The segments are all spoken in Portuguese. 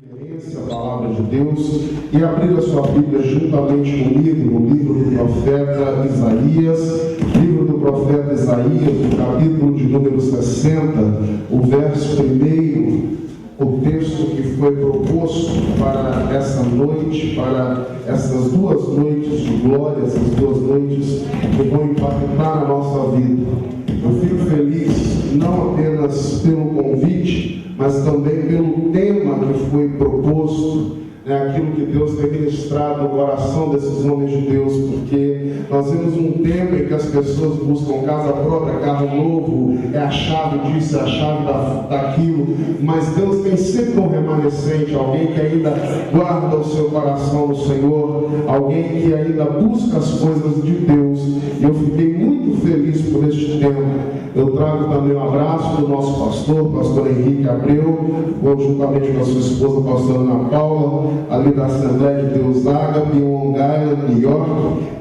A palavra de Deus e abrir a sua Bíblia juntamente comigo no livro do profeta Isaías, livro do profeta Isaías, no capítulo de número 60, o verso 1, o texto que foi proposto para essa noite, para essas duas noites de glória, essas duas noites que vão impactar a nossa vida. Eu fico feliz não apenas pelo convite, mas também pelo tema que foi proposto, aquilo que Deus tem ministrado no coração desses homens de Deus, porque nós vemos um tempo em que as pessoas buscam casa própria, carro novo, é a chave disso, é a chave daquilo, mas Deus tem sempre um remanescente, alguém que ainda guarda o seu coração no Senhor, alguém que ainda busca as coisas de Deus, e eu fiquei muito feliz por este tema. Eu trago também um abraço do nosso pastor Henrique Abreu, conjuntamente com a sua esposa, pastora Ana Paula, ali da Assembleia de Deus Ágape, em Long Island, New York,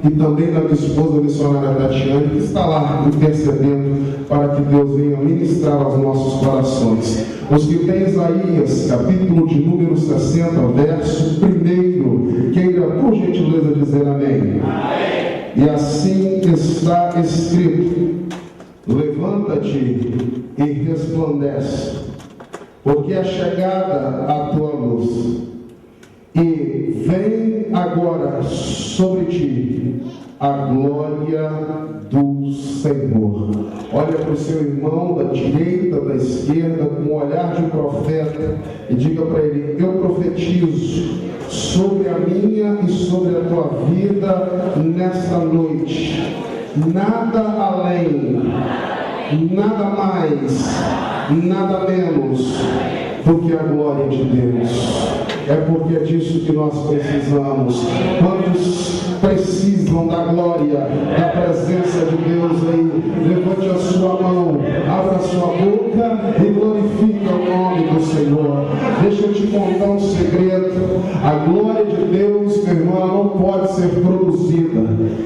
e também da minha esposa, a missionária Tatiane, que está lá intercedendo para que Deus venha ministrar aos nossos corações. Os que têm Isaías, capítulo de número 60, verso 1, queira por gentileza dizer amém. Amém. E assim está escrito: levanta-te e resplandece, porque é chegada a tua luz, e vem agora sobre ti a glória do Senhor. Olha para o seu irmão da direita, da esquerda, com um olhar de profeta, e diga para ele: eu profetizo sobre a minha e sobre a tua vida nesta noite. Nada além, nada mais, nada menos do que a glória de Deus. É porque é disso que nós precisamos. Quantos precisam da glória, da presença de Deus aí? Levante a sua mão, abra a sua boca e glorifique o nome do Senhor. Deixa eu te contar um segredo. A glória de Deus, meu irmão, não pode ser produzida.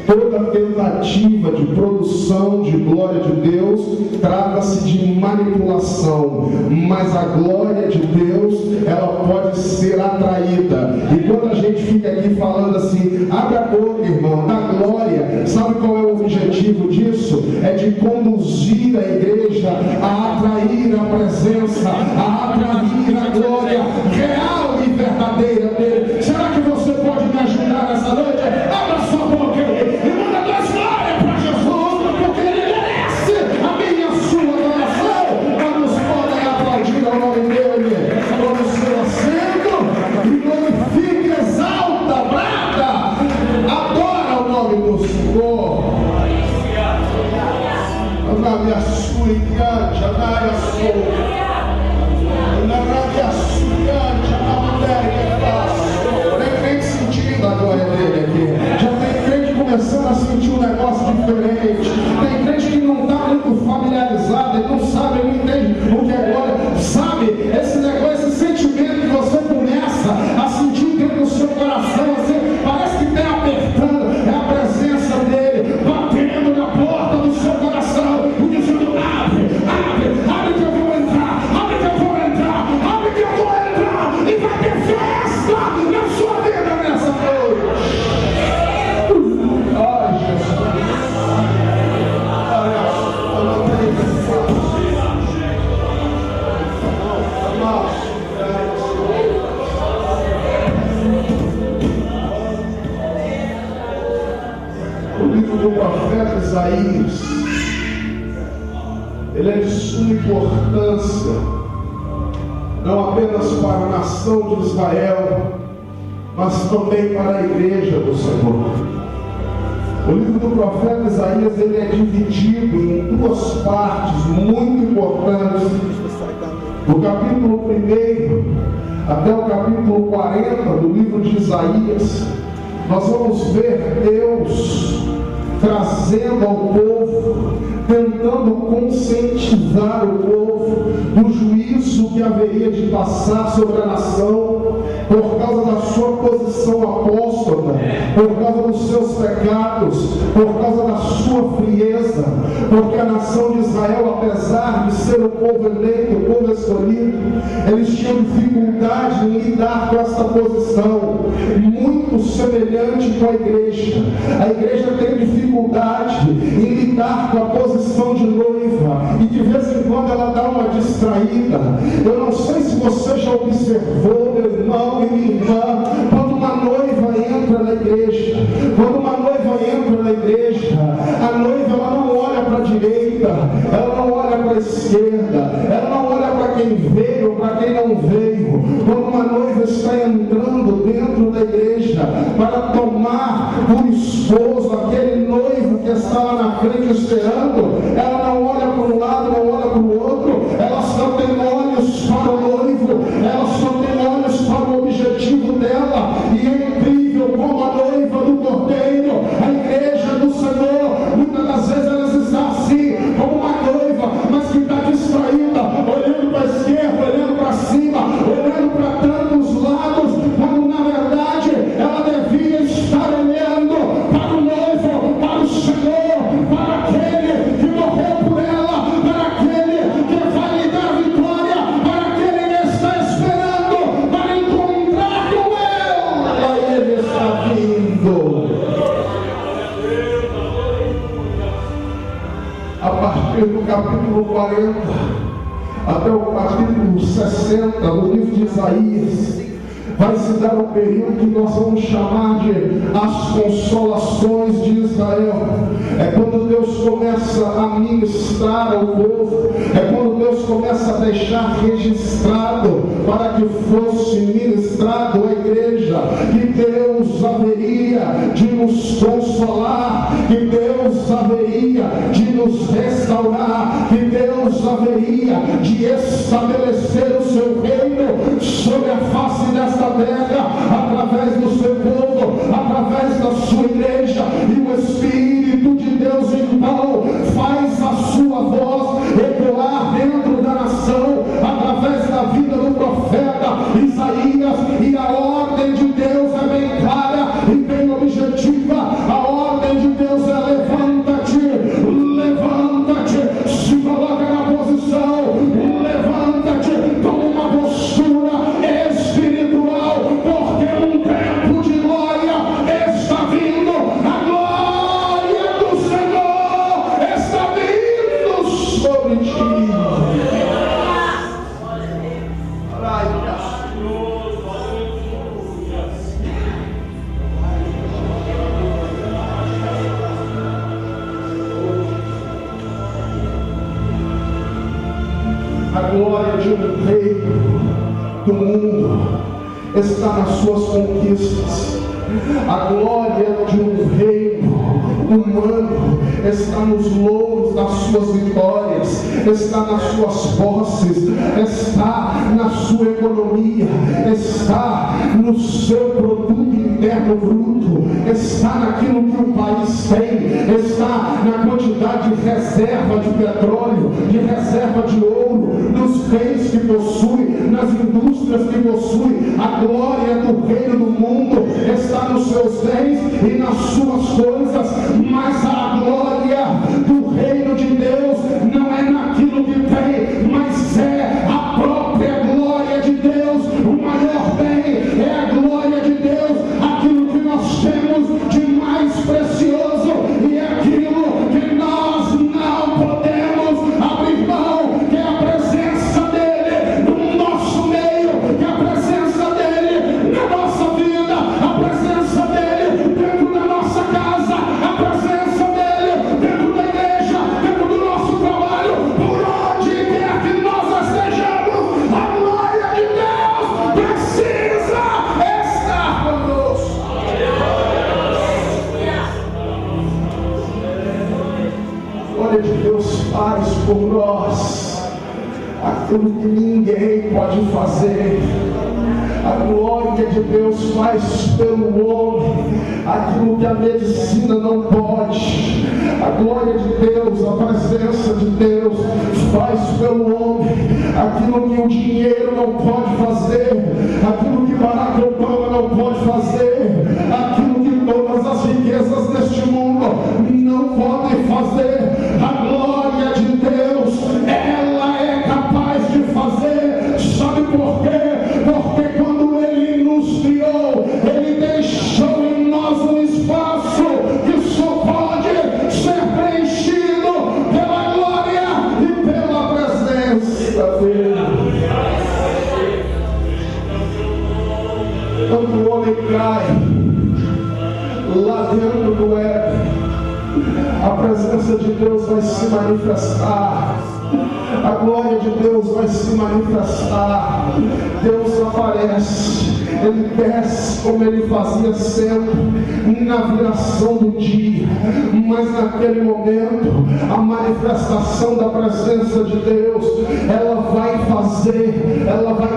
Toda tentativa de produção de glória de Deus trata-se de manipulação, mas a glória de Deus, ela pode ser atraída. E quando a gente fica aqui falando assim, abre a boca, irmão, da glória, sabe qual é o objetivo disso? É de conduzir a igreja a atrair a presença, a atrair a glória real e verdadeira dele. Será que você pode me ajudar nessa noite? Abra sua boca e manda duas glórias para Jesus, porque ele merece a minha e a sua adoração. Vamos podem aplaudir ao nome dele. Vamos ser assento e glorifique, exalta, brada, adora o nome do Senhor. Andai a sua igreja, andai a sua. A glória dele aqui. Já tem crente começando a sentir um negócio diferente. Tem crente que não está muito familiarizado, ele não sabe, ele não entende o que é glória. Sabe, esse negócio, esse sentimento que você começa a sentir dentro do seu coração, assim, parece que está apertando, é a presença dele batendo na porta do seu coração e dizendo: abre, abre, abre que eu vou entrar, abre que eu vou entrar, abre que eu vou entrar, e vai ter festa na sua vida nessa noite. Ai, Jesus. O livro do profeta Isaías, ele é de suma importância, não apenas para a nação de Israel, mas também para a igreja do Senhor. O livro do profeta Isaías, ele é dividido em duas partes muito importantes. Do capítulo 1 até o capítulo 40 do livro de Isaías, nós vamos ver Deus trazendo ao povo, tentando conscientizar o povo do juízo que haveria de passar sobre a nação, por causa da sua posição apóstata, por causa dos seus pecados, por causa da sua frieza, porque a nação de Israel, apesar de ser o povo eleito, o povo escolhido, eles tinham dificuldade em lidar nossa posição muito semelhante com a igreja. A igreja tem dificuldade em lidar com a posição de noiva e de vez em quando ela dá uma distraída. Eu não sei se você já observou, meu irmão e minha irmã, quando uma noiva entra na igreja, a noiva ela não olha para a direita, ela não olha para a esquerda, ela não olha para quem veio ou para quem não veio. Quando uma noiva está entrando dentro da igreja para tomar por esposo aquele noivo que está lá na frente esperando, ela não olha para um lado, não olha para o outro, ela só tem olhos para o noivo, ela só tem olhos para o objetivo dela. E é incrível como a noiva do Cordeiro, a igreja do Senhor, muitas das vezes ela está assim, como uma noiva, mas que está distraída, olhando para a esquerda, olhando para cima, olhando para tantos lados, quando na verdade ela devia estar olhando para o noivo, para o Senhor, para aquele que morreu por ela, para aquele que vai lhe dar vitória, para aquele que está esperando para encontrar com ela. E ele está vindo. A partir do capítulo 40 até o capítulo 60 do livro de Isaías, vai se dar um período que nós vamos chamar de as consolações de Israel. É quando Deus começa a ministrar ao povo, é quando Deus começa a deixar registrado para que fosse ministrado à igreja, que Deus haveria de nos consolar, que Deus haveria de nos restaurar, que Deus haveria de estabelecer o seu reino sobre a face desta terra, através do seu povo, através da sua igreja. E o Espírito de Deus então faz a sua voz ecoar dentro da nação, através da vida do profeta Isaías. E a ordem de Deus é bem clara e bem objetiva. A ordem de Deus é: levanta-te, levanta-te, se coloca na posição, levanta-te, toma uma postura espiritual, porque um tempo de glória está vindo. A glória do Senhor está vindo sobre ti. A glória de um rei do mundo está nas suas conquistas. A glória de um reino humano está nos louros das suas vitórias, está nas suas posses, está na sua economia, está no seu produto interno bruto, está naquilo que o país tem, está na quantidade de reserva de petróleo, de reserva de ouro, nos bens que possui, nas indústrias que possui. A glória do reino do mundo está nos seus bens e nas suas coisas, mas a glória do reino de Deus não é naquilo que tem, mas é a própria glória de Deus. O maior bem é a glória de Deus, aquilo que nós temos de mais precioso, e é aquilo que nós não podemos abrir mão, que é a presença dele no nosso meio, que é a presença dele na nossa vida, a presença dele dentro da nossa casa, a presença dele dentro da igreja, dentro do nosso trabalho, por onde quer que nós estejamos. A glória de Deus precisa estar conosco. A glória de Deus faz por nós aquilo que ninguém pode fazer. A glória de Deus faz pelo homem aquilo que a medicina não pode. A glória de Deus, a presença de Deus faz pelo homem aquilo que o dinheiro não pode fazer, aquilo que Barack Obama não pode fazer, aquilo que todas as riquezas deste mundo não podem fazer. A glória de Deus, ela é capaz de fazer. Sabe por quê? Porque quando Ele nos dele. Quando o homem cai lá dentro do Éden, a presença de Deus vai se manifestar, a glória de Deus vai se manifestar. Deus aparece, Ele desce como Ele fazia sempre na viração do dia, mas naquele momento a manifestação da presença de Deus, ela vai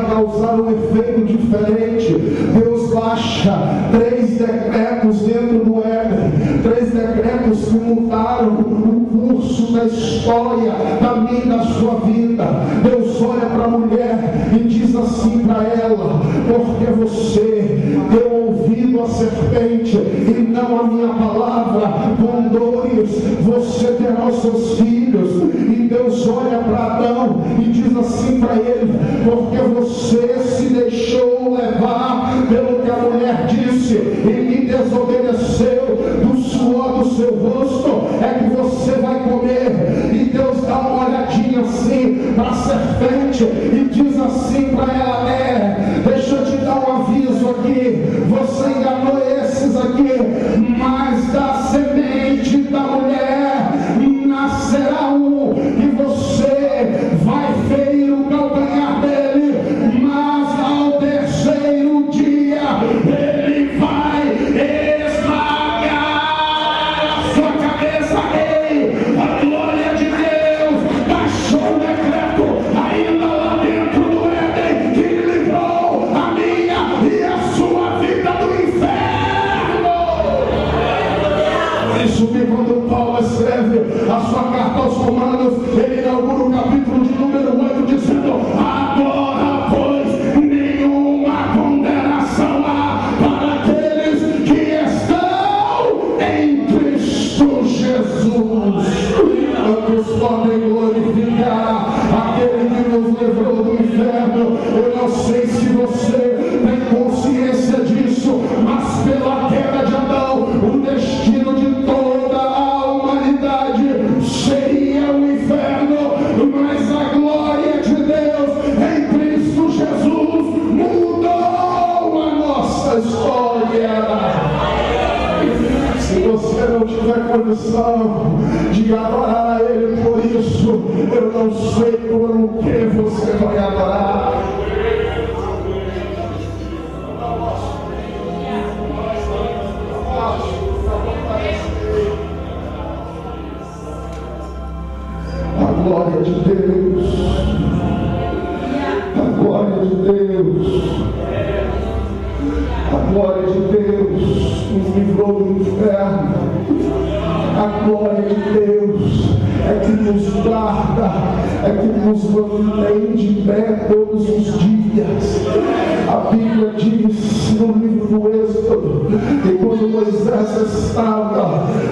causar um efeito diferente. Deus baixa 3 decretos dentro do Éden, 3 decretos que mudaram o curso da história da minha e da sua vida. Deus olha para a mulher e diz assim para ela: porque você deu ouvido à serpente e não a minha palavra, com dores você terá os seus filhos. E Deus olha para Adão e diz assim para ele: porque você se deixou levar pelo que a mulher disse e me desobedeceu, do suor do seu rosto é que você vai comer. E Deus dá uma olhadinha assim para a serpente e diz assim para ela: deixa eu te dar um aviso aqui, você enganou esses aqui, mas da semente da mulher nascerá um, e você vai ferir o calcanhar dele, mas ao terceiro dia ele vai esmagar a sua cabeça. Ei, a glória de Deus baixou o decreto ainda lá dentro do Éden, que livrou a minha e a sua vida do inferno. Por isso que quando Paulo escreve a sua carta aos Romanos, ele inaugura o capítulo de número 8 dizendo: agora pois nenhuma condenação há para aqueles que estão em Cristo Jesus. Quantos podem glorificar aquele que nos livrou do inferno? Eu não sei se você tem consciência disso, mas pela queda de Adão, o destino de toda a humanidade seria o inferno, mas a glória de Deus em Cristo Jesus mudou a nossa história. Se você não tiver condição de adorar a Ele por isso, eu não sei por o que você vai adorar. A glória de Deus, a glória de Deus, a glória de Deus nos livrou do inferno. A glória de Deus é que nos guarda, é que nos mantém de pé todos os dias. A Bíblia diz no livro do Êxodo que quando Moisés estava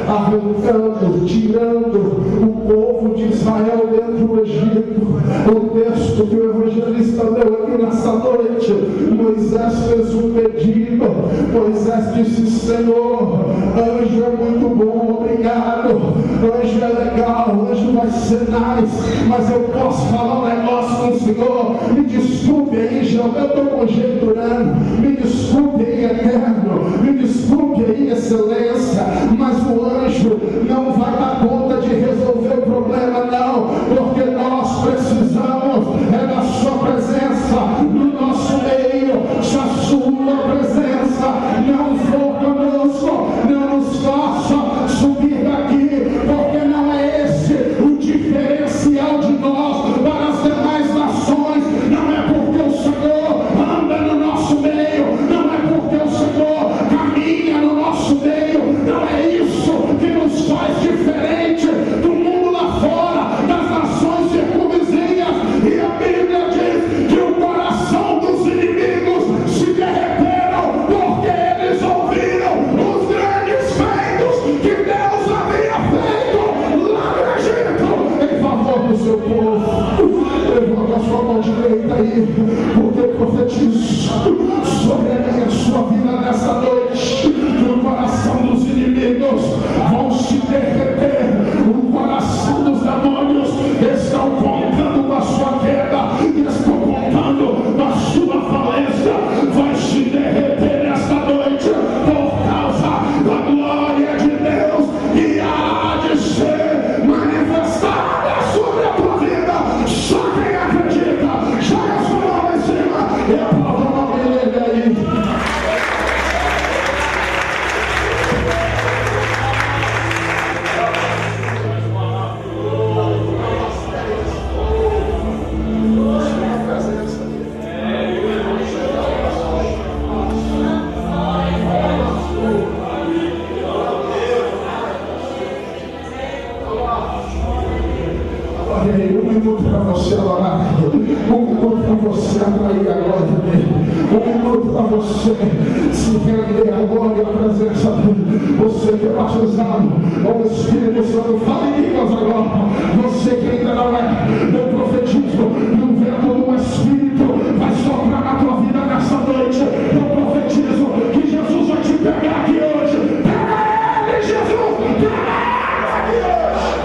arrancando, tirando o povo de Israel dentro do Egito, o texto que o evangelista leu aqui nessa noite, Moisés fez um pedido. Moisés disse: Senhor, anjo é muito bom, obrigado, anjo é legal, anjo vai ser nice, mas eu posso falar um negócio com o Senhor? Me desculpe aí, João, eu estou conjecturando, me desculpe aí, eterno, me desculpe aí, excelência, mas o anjo não vai dar conta de resolver o problema, não, porque nós precisamos da sua presença no nosso meio. Se a sua presença não for conosco, não nos faça subir daqui, porque não é esse o diferencial de nós para as demais nações. Não é porque o Senhor anda no nosso meio, não é porque o Senhor caminha no nosso meio, não é isso que nos faz diferente do mundo lá fora, das nações circunvizinhas. E a Bíblia diz que o coração dos inimigos se derreteram porque eles ouviram os grandes feitos que Deus havia feito lá no Egito em favor do seu povo. Levanta a sua mão direita aí, porque eu profetizo sobre a minha sua vida nessa noite que o coração dos inimigos vão se derreter. O coração dos demônios estão contando com a sua queda. aí a glória dele. Um minuto para você se render agora à presença dele. Você que é batizado com o Espírito Santo, fale em línguas agora. Você que ainda não é, eu profetizo que o vento do Espírito vai soprar na tua vida nessa noite. Eu profetizo que Jesus vai te pegar aqui hoje. Pega ele, Jesus! Pega ele aqui hoje.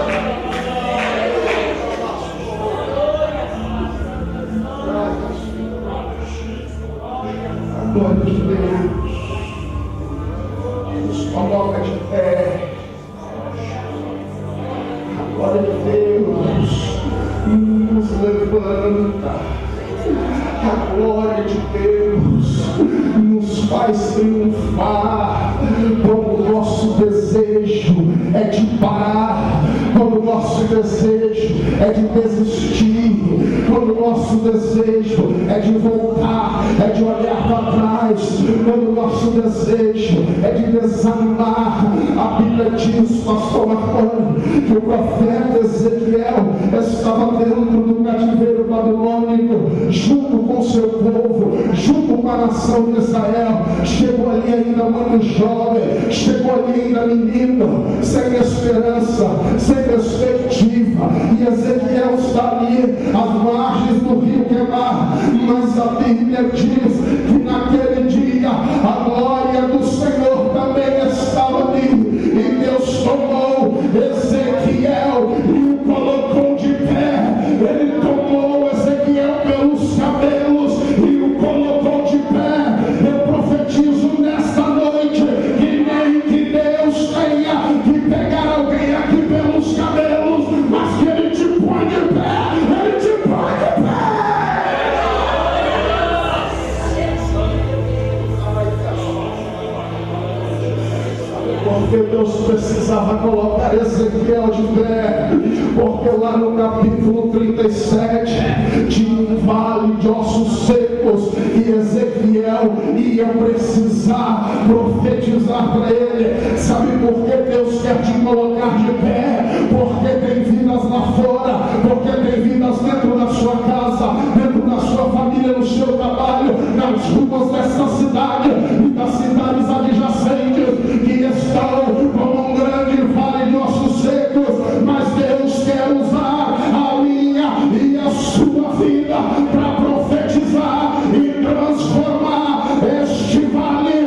A glória de Deus nos coloca de pé. A glória de Deus nos levanta. A glória de Deus nos faz triunfar. Quando o nosso desejo é de parar, quando o nosso desejo é de desistir, quando o nosso desejo é de voltar, é de olhar para trás, quando o nosso desejo é de desanimar. A Bíblia diz, pastor Marconi, que o profeta Ezequiel estava dentro do cativeiro babilônico, junto com seu povo, junto com a nação de Israel. Chegou ali ainda muito jovem, chegou ali ainda menino, sem esperança, sem perspectiva, e Ezequiel está ali às margens do rio Quebar. Mas a Bíblia diz que naquele dia a glória do Senhor também estava ali, e Deus tomou Ezequiel e o colocou de pé. Ele tomou Ezequiel pelos cabelos e o colocou de pé. Eu profetizo nesta noite que nem que Deus tenha que pegar alguém aqui pelos cabelos, mas que Ele te põe de pé. Ele te põe de pé. Porque Deus precisava colocar Ezequiel de pé, porque lá no capítulo 37 tinha um vale de ossos secos, e Ezequiel ia precisar profetizar para ele. Sabe por que Deus quer te colocar de pé? Porque tem vidas lá fora, porque tem vidas dentro da sua casa, dentro da sua família, no seu trabalho, nas ruas desta cidade e das cidades adjacentes, que estão como um grande vale de ossos secos. Mas Deus quer usar a minha e a sua vida para profetizar e transformar este vale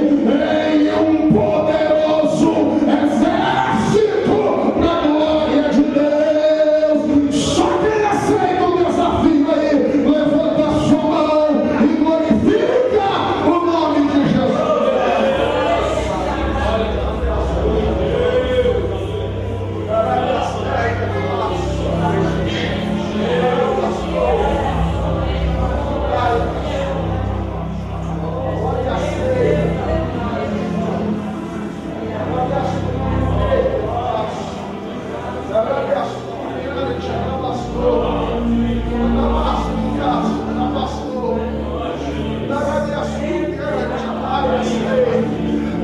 em um poderoso exército para a glória de Deus. Só quem aceita o desafio aí, levanta a sua mão e glorifica o nome de Jesus.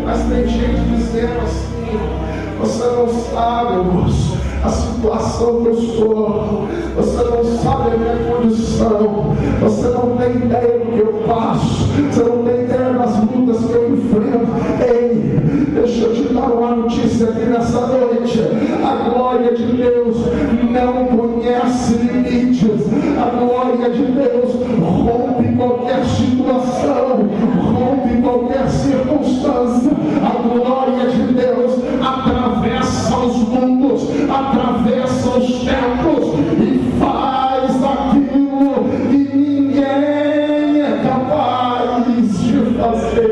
Mas tem gente dizendo assim: você não sabe, moço, a situação que eu estou, você não sabe a minha condição, você não tem ideia do que eu passo, você não tem ideia das lutas que eu enfrento. Ei, deixa eu te dar uma notícia aqui nessa noite: a glória de Deus não conhece limites. A glória de Deus rompe qualquer situação, rompe qualquer circunstância. A glória de Deus atravessa os mundos, atravessa os tempos e faz aquilo que ninguém é capaz de fazer.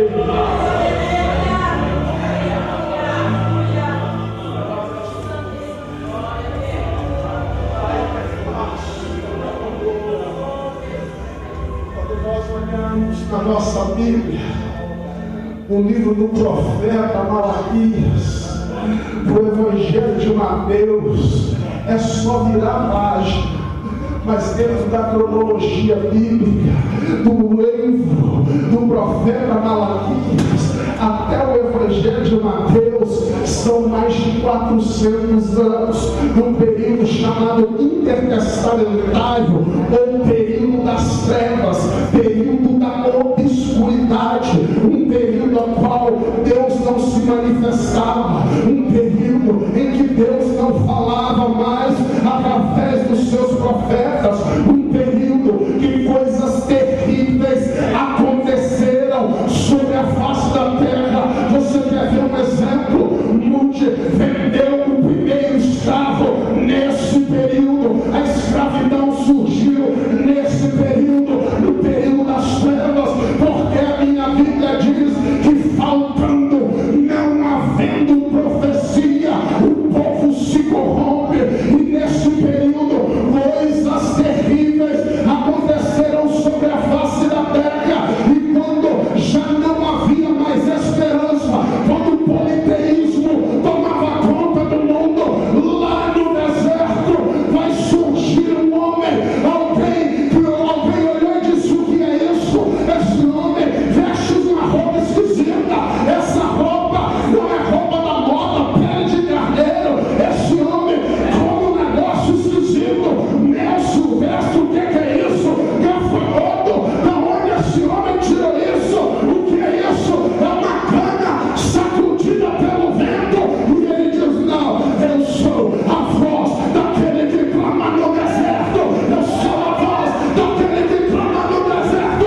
Quando nós olhamos na nossa Bíblia, o livro do profeta Malaquias, o Evangelho de Mateus, é só virar página. Mas dentro da cronologia bíblica, do livro do profeta Malaquias até o Evangelho de Mateus, são mais de 400 anos, num período chamado intertestamentário, ou período das trevas, período falava mais através dos seus profetas. Um período que coisas terríveis aconteceram sobre a face da terra. Você quer ver um exemplo? Ruth vendeu o primeiro escravo. Nesse período a escravidão surgiu. Nesse período, no período das trevas, porque a minha Bíblia diz que faltando, não havendo profecia, o povo se corrompe. E nesse período coisas terríveis aconteceram sobre a face da terra. E quando já não havia mais esperança, quando o politeísmo tomava conta do mundo, lá no deserto vai surgir um homem, alguém olhou e disse: o que é isso? Esse homem veste uma roupa esquisita, essa roupa não é roupa da moda, pele de carneiro. Esse homem come um negócio esquisito, mel silvestre, o que é isso? Gafanhoto, da onde esse homem tirou isso? O que é isso? É uma cana sacudida pelo vento. E ele diz: não, eu sou a voz daquele que clama no deserto. Eu sou a voz daquele que clama no deserto.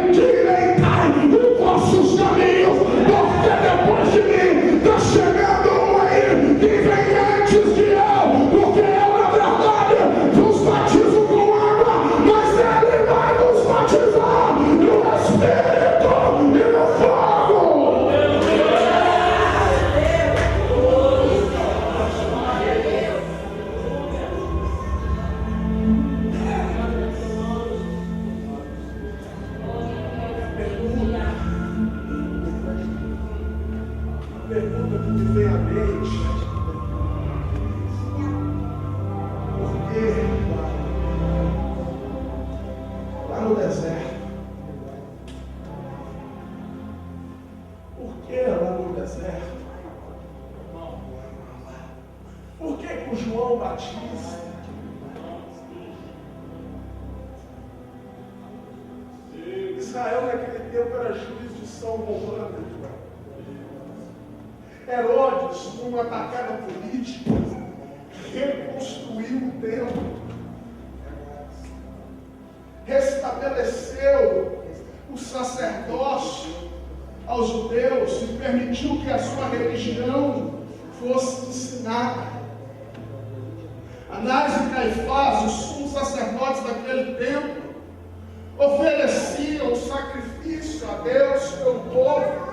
Endireitai os vossos caminhos, porque depois de mim está chegando um aí que vem antes de eu, porque eu, na verdade, vos batizo com água, mas ele vai nos batizar no Espírito e no fogo. A pergunta que me vem à mente: por que lá no deserto? Por que lá no deserto? Por que com João Batista? Israel naquele tempo era jurisdição romana. Herodes, numa atacada política, reconstruiu o templo, restabeleceu o sacerdócio aos judeus e permitiu que a sua religião fosse ensinada. Anás e Caifás, os sumos sacerdotes daquele tempo, ofereciam sacrifício a Deus pelo povo.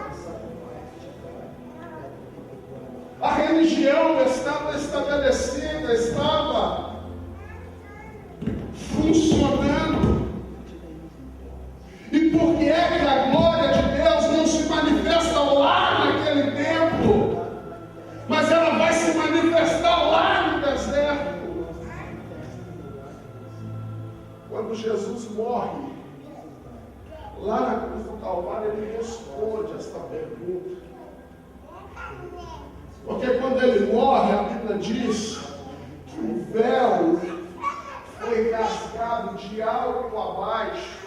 A religião estava estabelecida, estava funcionando. E por que é que a glória de Deus não se manifesta lá naquele tempo, mas ela vai se manifestar lá no deserto? Quando Jesus morre lá na cruz do Calvário, ele responde esta pergunta. Porque quando ele morre, a Bíblia diz que o véu foi rasgado de alto a baixo.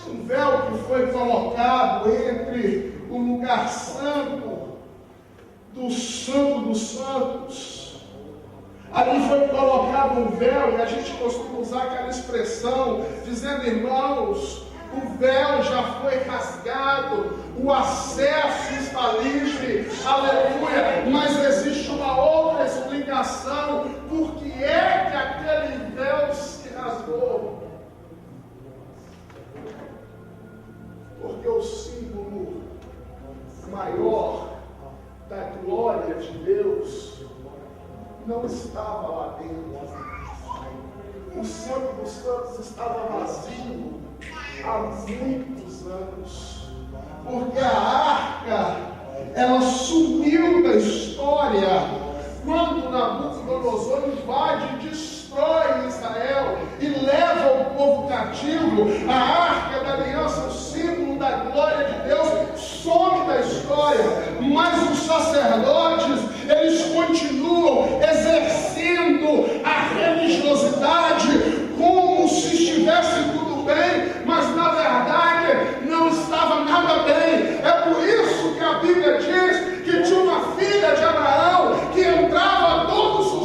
Um véu que foi colocado entre o lugar santo dos santos. Ali foi colocado um véu, e a gente costuma usar aquela expressão, dizendo: irmãos, o véu já foi rasgado, o acesso está livre, aleluia. Mas existe uma outra explicação: por que é que aquele véu se rasgou? Porque o símbolo maior da glória de Deus não estava lá dentro. O Santo dos Santos estava vazio há muitos anos, porque a arca, ela sumiu da história quando Nabucodonosor invade e destrói Israel e leva o povo cativo. A arca da aliança, o símbolo da glória de Deus, some da história, mas os sacerdotes, eles continuam exercendo a religiosidade como se estivesse tudo bem, mas na verdade não estava nada bem. É por isso que a Bíblia diz que tinha uma filha de Abraão que entrava todos os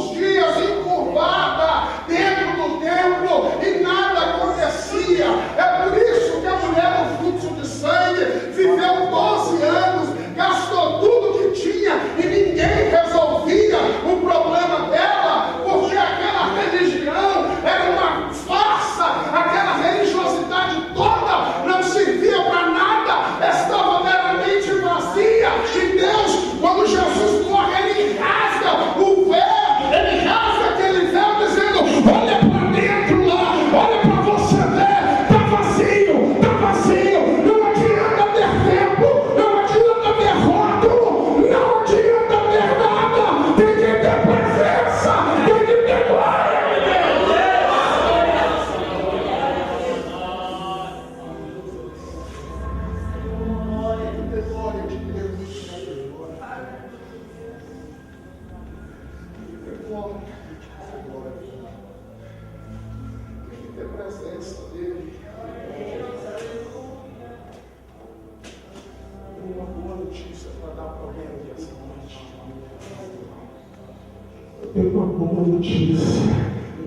tenho uma boa notícia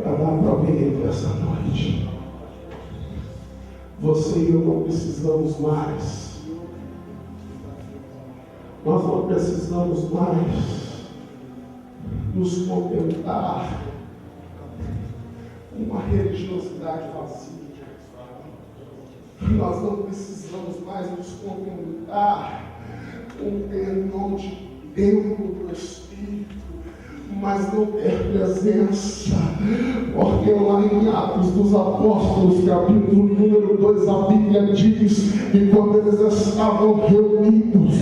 para dar para alguém essa noite. Você e eu não precisamos mais. Nós não precisamos mais nos contentar com uma religiosidade vazia. Nós não precisamos mais nos contentar com ter nome de templo do Espírito, mas não ter presença, porque lá em Atos dos Apóstolos, capítulo número 2, a Bíblia diz que quando eles estavam reunidos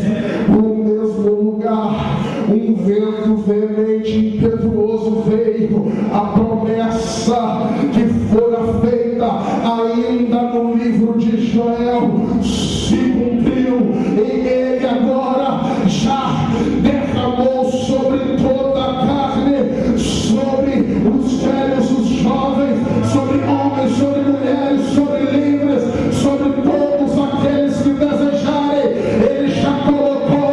no mesmo lugar, um vento veemente e impetuoso veio. A promessa que fora feita ainda no livro de Joel se cumpriu, e ele agora já derramou sobre toda a carne, sobre os velhos, os jovens, sobre homens, sobre mulheres, sobre livres, sobre todos aqueles que desejarem. Ele já colocou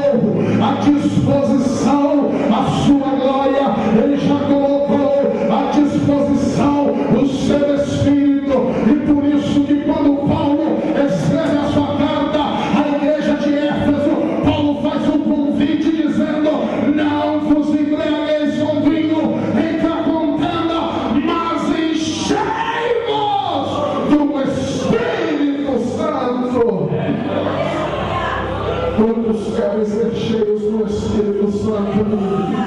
à disposição a sua glória, ele já colocou à disposição o seu Espírito, e por isso que quando Paulo escreve a sua carta à igreja de Éfeso, Paulo faz um convite dizendo: não vos embriagueis com vinho em que há contenda, mas enchei-vos do Espírito Santo. Quantos querem ser cheios do Espírito Santo?